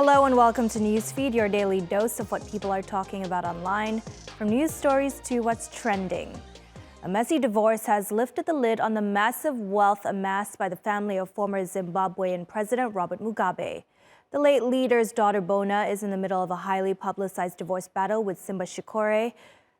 Hello and welcome to Newsfeed, your daily dose of what people are talking about online, from news stories to what's trending. A messy divorce has lifted the lid on the massive wealth amassed by the family of former Zimbabwean President Robert Mugabe. The late leader's daughter Bona is in the middle of a highly publicized divorce battle with Simba Chikore.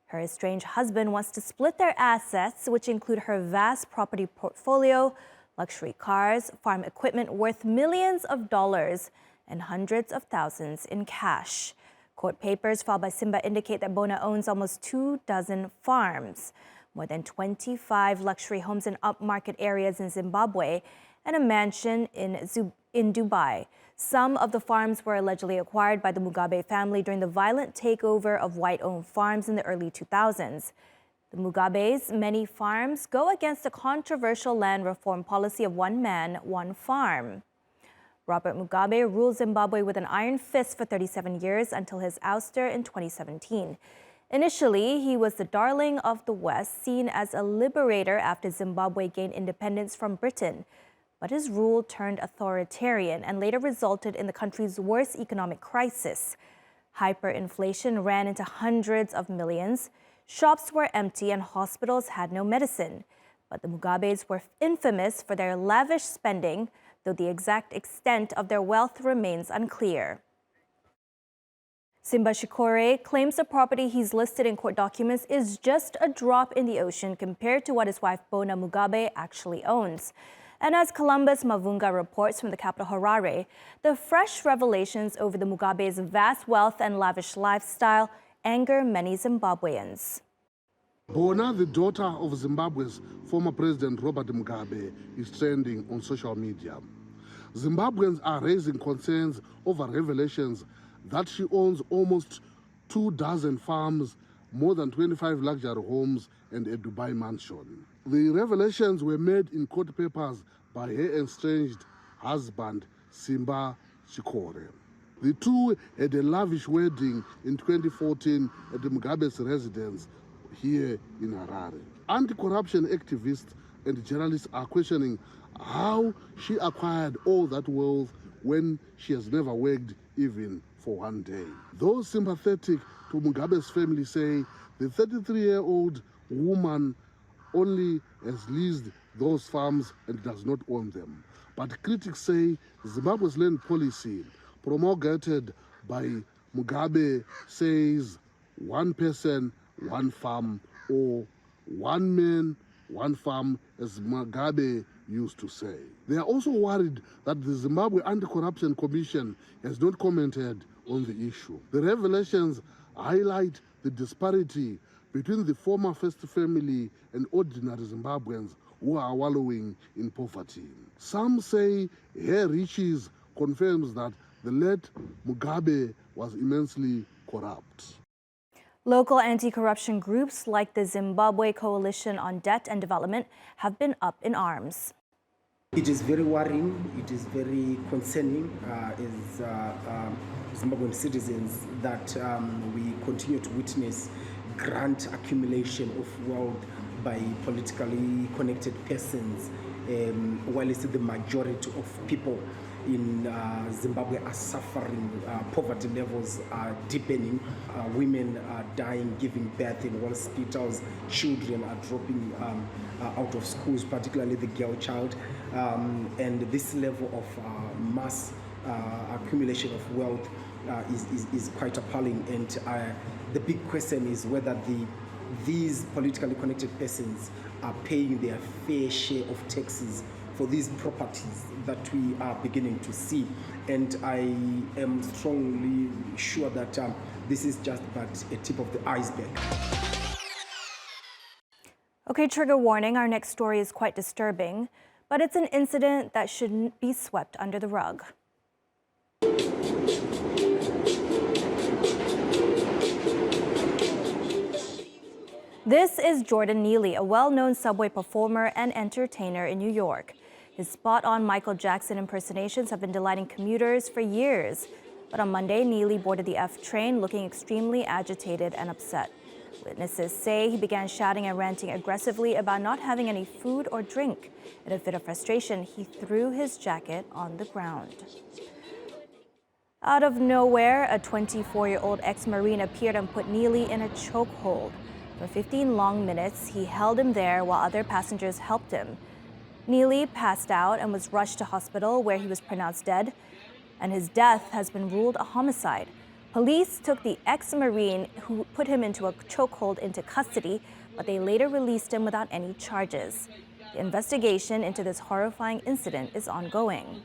Her estranged husband wants to split their assets, which include her vast property portfolio, luxury cars, farm equipment worth millions of dollars, and hundreds of thousands in cash. Court papers filed by Simba indicate that Bona owns almost 24 farms, more than 25 luxury homes in upmarket areas in Zimbabwe, and a mansion in Dubai. Some of the farms were allegedly acquired by the Mugabe family during the violent takeover of white-owned farms in the early 2000s. The Mugabes' many farms go against the controversial land reform policy of one man, one farm. Robert Mugabe ruled Zimbabwe with an iron fist for 37 years until his ouster in 2017. Initially, he was the darling of the West, seen as a liberator after Zimbabwe gained independence from Britain. But his rule turned authoritarian and later resulted in the country's worst economic crisis. Hyperinflation ran into hundreds of millions. Shops were empty and hospitals had no medicine. But the Mugabes were infamous for their lavish spending, though the exact extent of their wealth remains unclear. Simba Chikore claims the property he's listed in court documents is just a drop in the ocean compared to what his wife Bona Mugabe actually owns. And as Columbus Mavunga reports from the capital Harare, the fresh revelations over the Mugabe's vast wealth and lavish lifestyle anger many Zimbabweans. Bona, the daughter of Zimbabwe's former president Robert Mugabe, is trending on social media. Zimbabweans are raising concerns over revelations that she owns almost 24 farms, more than 25 luxury homes, and a Dubai mansion. The revelations were made in court papers by her estranged husband, Simba Chikore. The two had a lavish wedding in 2014 at the Mugabe's residence here in Harare. Anti-corruption activists and journalists are questioning how she acquired all that wealth when she has never worked even for one day. Those sympathetic to Mugabe's family say the 33-year-old woman only has leased those farms and does not own them. But critics say Zimbabwe's land policy, promulgated by Mugabe, says one person, one farm, or one man, one farm, as Mugabe used to say. They are also worried that the Zimbabwe Anti-Corruption Commission has not commented on the issue. The revelations highlight the disparity between the former first family and ordinary Zimbabweans who are wallowing in poverty. Some say her riches confirms that the late Mugabe was immensely corrupt. Local anti-corruption groups like the Zimbabwe Coalition on Debt and Development have been up in arms. It is very worrying, it is very concerning as Zimbabwean citizens that we continue to witness grand accumulation of wealth by politically connected persons, while it's the majority of people in Zimbabwe are suffering. Poverty levels are deepening. Women are dying, giving birth in hospitals. Children are dropping out of schools, particularly the girl child. And this level of mass accumulation of wealth is quite appalling. And the big question is whether these politically connected persons are paying their fair share of taxes for these properties that we are beginning to see. And I am strongly sure that this is just but a tip of the iceberg. Okay, trigger warning, our next story is quite disturbing, but it's an incident that shouldn't be swept under the rug. This is Jordan Neely, a well-known subway performer and entertainer in New York. His spot-on Michael Jackson impersonations have been delighting commuters for years. But on Monday, Neely boarded the F train looking extremely agitated and upset. Witnesses say he began shouting and ranting aggressively about not having any food or drink. In a fit of frustration, he threw his jacket on the ground. Out of nowhere, a 24-year-old ex-Marine appeared and put Neely in a chokehold. For 15 long minutes, he held him there while other passengers helped him. Neely passed out and was rushed to hospital where he was pronounced dead, and his death has been ruled a homicide. Police took the ex-Marine who put him into a chokehold into custody, but they later released him without any charges. The investigation into this horrifying incident is ongoing.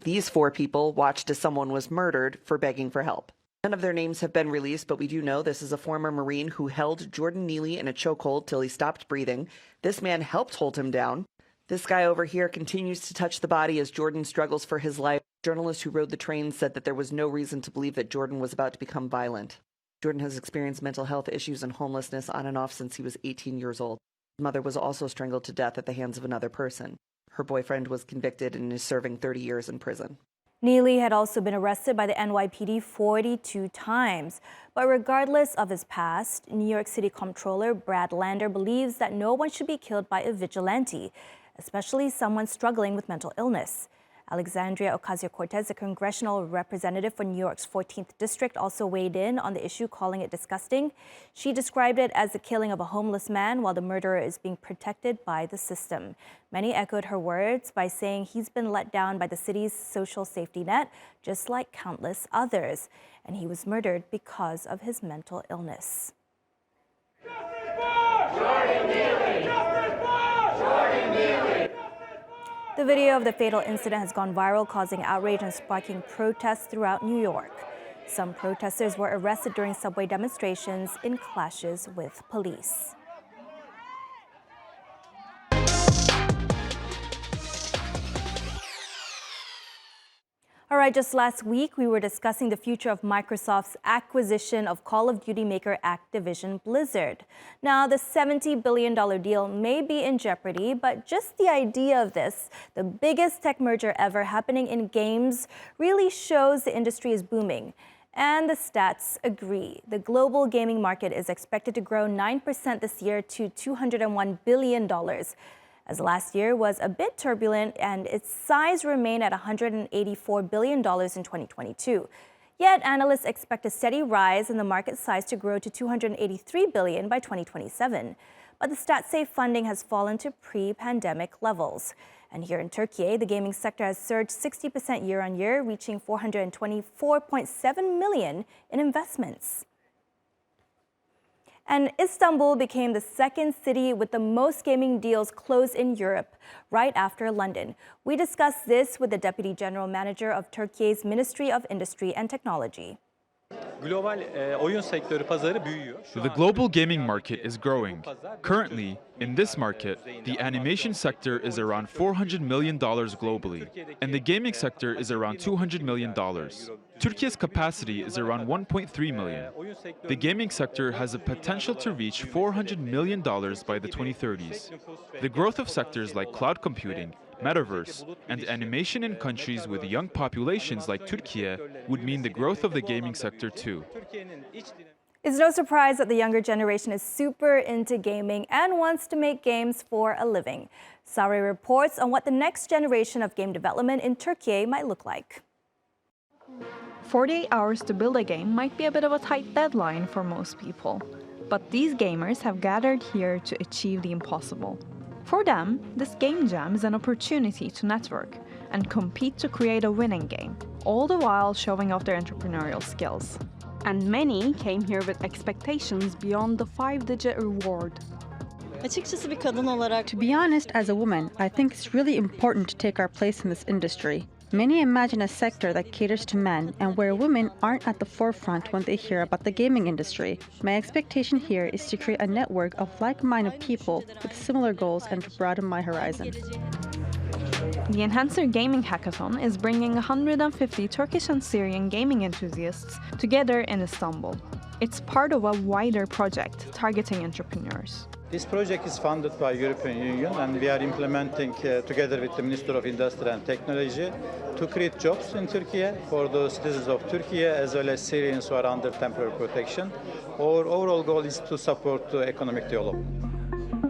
These 4 people watched as someone was murdered for begging for help. None of their names have been released, but we do know this is a former Marine who held Jordan Neely in a chokehold till he stopped breathing. This man helped hold him down. This guy over here continues to touch the body as Jordan struggles for his life. A journalist who rode the train said that there was no reason to believe that Jordan was about to become violent. Jordan has experienced mental health issues and homelessness on and off since he was 18 years old. His mother was also strangled to death at the hands of another person. Her boyfriend was convicted and is serving 30 years in prison. Neely had also been arrested by the NYPD 42 times. But regardless of his past, New York City Comptroller Brad Lander believes that no one should be killed by a vigilante, especially someone struggling with mental illness. Alexandria Ocasio-Cortez, a congressional representative for New York's 14th district, also weighed in on the issue, calling it disgusting. She described it as the killing of a homeless man while the murderer is being protected by the system. Many echoed her words by saying he's been let down by the city's social safety net, just like countless others, and he was murdered because of his mental illness. Jordan Neely! Jordan Neely! The video of the fatal incident has gone viral, causing outrage and sparking protests throughout New York. Some protesters were arrested during subway demonstrations in clashes with police. All right, just last week, we were discussing the future of Microsoft's acquisition of Call of Duty maker Activision Blizzard. Now, the $70 billion deal may be in jeopardy, but just the idea of this, the biggest tech merger ever happening in games, really shows the industry is booming. And the stats agree. The global gaming market is expected to grow 9% this year to $201 billion. As last year was a bit turbulent and its size remained at $184 billion in 2022. Yet analysts expect a steady rise in the market size to grow to $283 billion by 2027. But the stats say funding has fallen to pre-pandemic levels. And here in Turkey, the gaming sector has surged 60% year on year, reaching $424.7 million in investments. And Istanbul became the second city with the most gaming deals closed in Europe, right after London. We discussed this with the Deputy General Manager of Turkey's Ministry of Industry and Technology. The global gaming market is growing. Currently, in this market, the animation sector is around $400 million globally, and the gaming sector is around $200 million. Turkey's capacity is around 1.3 million. The gaming sector has a potential to reach $400 million by the 2030s. The growth of sectors like cloud computing, metaverse, and animation in countries with young populations like Turkey would mean the growth of the gaming sector too. It's no surprise that the younger generation is super into gaming and wants to make games for a living. Sari reports on what the next generation of game development in Turkey might look like. 48 hours to build a game might be a bit of a tight deadline for most people, but these gamers have gathered here to achieve the impossible. For them, this game jam is an opportunity to network and compete to create a winning game, all the while showing off their entrepreneurial skills. And many came here with expectations beyond the 5-digit reward. To be honest, as a woman, I think it's really important to take our place in this industry. Many imagine a sector that caters to men and where women aren't at the forefront when they hear about the gaming industry. My expectation here is to create a network of like-minded people with similar goals and to broaden my horizon. The Enhancer Gaming Hackathon is bringing 150 Turkish and Syrian gaming enthusiasts together in Istanbul. It's part of a wider project targeting entrepreneurs. This project is funded by European Union and we are implementing together with the Minister of Industry and Technology to create jobs in Turkey for the citizens of Turkey as well as Syrians who are under temporary protection. Our overall goal is to support economic development.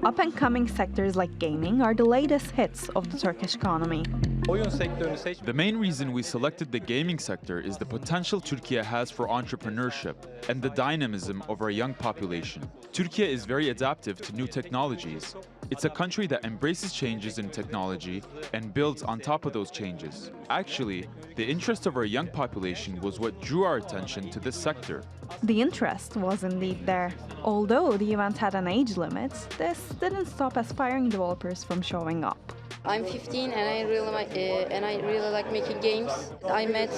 Up-and-coming sectors like gaming are the latest hits of the Turkish economy. The main reason we selected the gaming sector is the potential Turkey has for entrepreneurship and the dynamism of our young population. Turkey is very adaptive to new technologies. It's a country that embraces changes in technology and builds on top of those changes. Actually, the interest of our young population was what drew our attention to this sector. The interest was indeed there. Although the event had an age limit, this didn't stop aspiring developers from showing up. I'm 15 and I really like making games. I met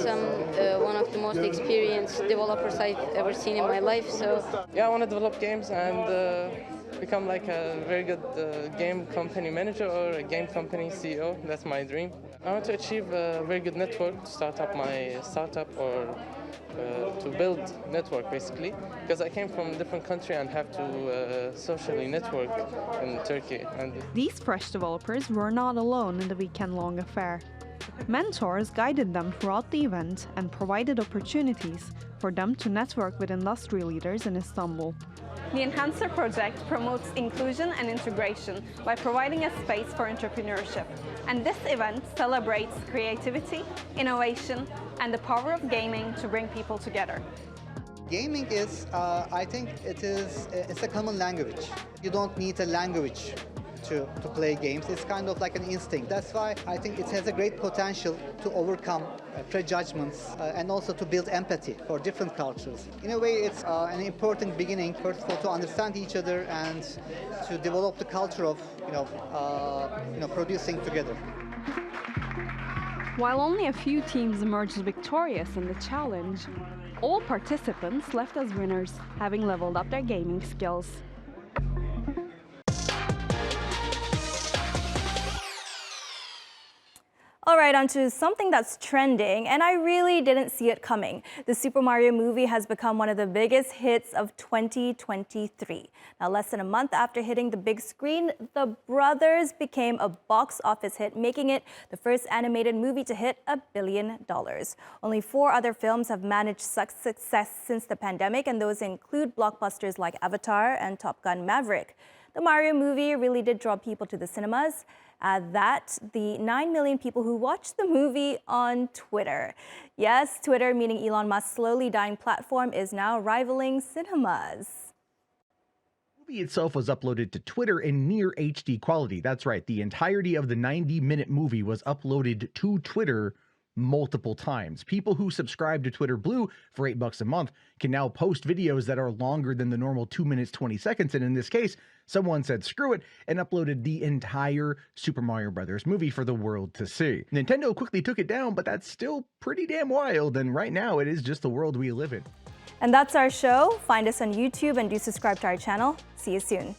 one of the most experienced developers I've ever seen in my life. So yeah, I want to develop games and become like a very good game company manager or a game company CEO. That's my dream. I want to achieve a very good network to start up my startup or to build network basically, because I came from a different country and have to socially network in Turkey. And these fresh developers were not alone in the weekend-long affair. Mentors guided them throughout the event and provided opportunities for them to network with industry leaders in Istanbul. The Enhancer project promotes inclusion and integration by providing a space for entrepreneurship. And this event celebrates creativity, innovation, and the power of gaming to bring people together. Gaming is, I think it's a common language. You don't need a language to play games. It's kind of like an instinct. That's why I think it has a great potential to overcome prejudgments and also to build empathy for different cultures. In a way, it's an important beginning, first of all, to understand each other and to develop the culture of producing together. While only a few teams emerged victorious in the challenge, all participants left as winners, having leveled up their gaming skills. All right, on to something that's trending, and I really didn't see it coming. The Super Mario movie has become one of the biggest hits of 2023. Now, less than a month after hitting the big screen, The Brothers became a box office hit, making it the first animated movie to hit $1 billion. Only 4 other films have managed such success since the pandemic, and those include blockbusters like Avatar and Top Gun: Maverick. The Mario movie really did draw people to the cinemas. The 9 million people who watched the movie on Twitter. Yes, Twitter, meaning Elon Musk's slowly dying platform, is now rivaling cinemas. The movie itself was uploaded to Twitter in near HD quality. That's right, the entirety of the 90-minute movie was uploaded to Twitter multiple times. People who subscribe to Twitter Blue for $8 a month can now post videos that are longer than the normal 2 minutes 20 seconds, and in this case, someone said screw it and uploaded the entire Super Mario Brothers movie for the world to see. Nintendo quickly took it down, but that's still pretty damn wild, and right now it is just the world we live in. And that's our show. Find us on YouTube and do subscribe to our channel. See you soon.